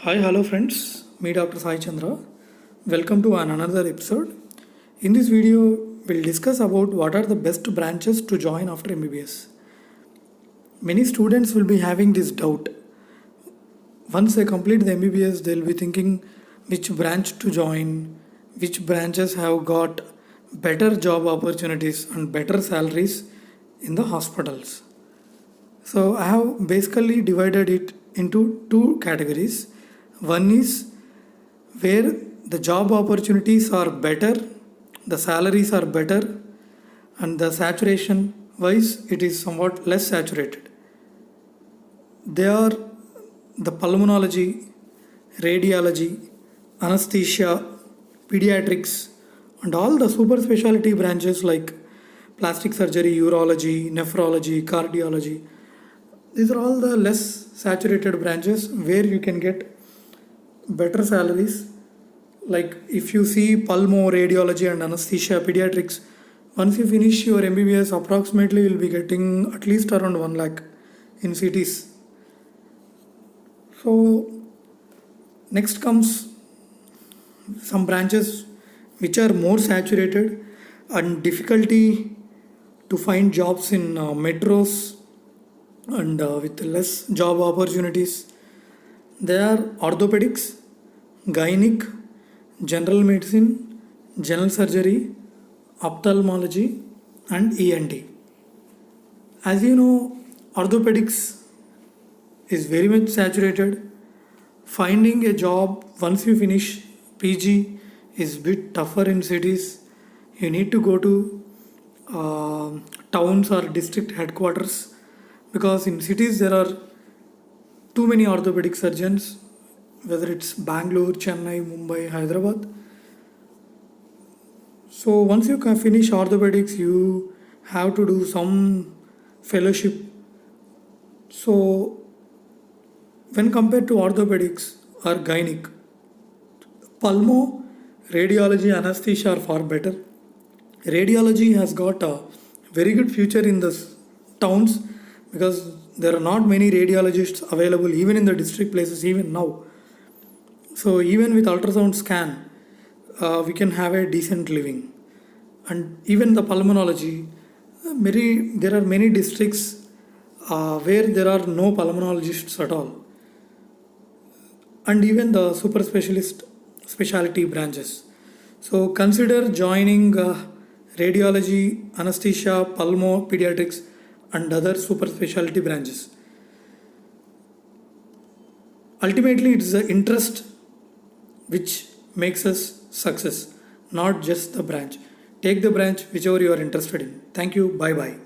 Hi, hello friends. Me Dr. Sai Chandra. Welcome to another episode. In this video, we'll discuss about what are the best branches to join after MBBS. Many students will be having this doubt. Once they complete the MBBS, they'll be thinking which branch to join, which branches have got better job opportunities and better salaries in the hospitals. So I have basically divided it into two categories. One is where the job opportunities are better, the salaries are better, and the saturation wise it is somewhat less saturated. They are the pulmonology, radiology, anesthesia, pediatrics, and all the super specialty branches like plastic surgery, urology, nephrology, cardiology. These are all the less saturated branches where you can get better salaries. Like if you see pulmo, radiology, and anesthesia, pediatrics, once you finish your MBBS, approximately you'll be getting at least around 1 lakh in cities. So next comes some branches which are more saturated and difficulty to find jobs in metros and with less job opportunities. They are orthopedics, gynec, general medicine, general surgery, ophthalmology, and ENT. As you know, orthopedics is very much saturated. Finding a job once you finish PG is a bit tougher in cities. You need to go to towns or district headquarters because in cities there are too many orthopedic surgeons, whether it's Bangalore, Chennai, Mumbai, Hyderabad. So once you can finish orthopedics, you have to do some fellowship. So when compared to orthopedics or gynec, pulmo, radiology, anesthesia are far better. Radiology has got a very good future in the towns because there are not many radiologists available even in the district places even now. So even with ultrasound scan, we can have a decent living. And even the pulmonology, there are many districts where there are no pulmonologists at all. And even the super specialty branches. So consider joining radiology, anesthesia, pulmo, pediatrics, and other super specialty branches. Ultimately, it is the interest which makes us success, not just the branch. Take the branch whichever you are interested in. Thank you. Bye bye.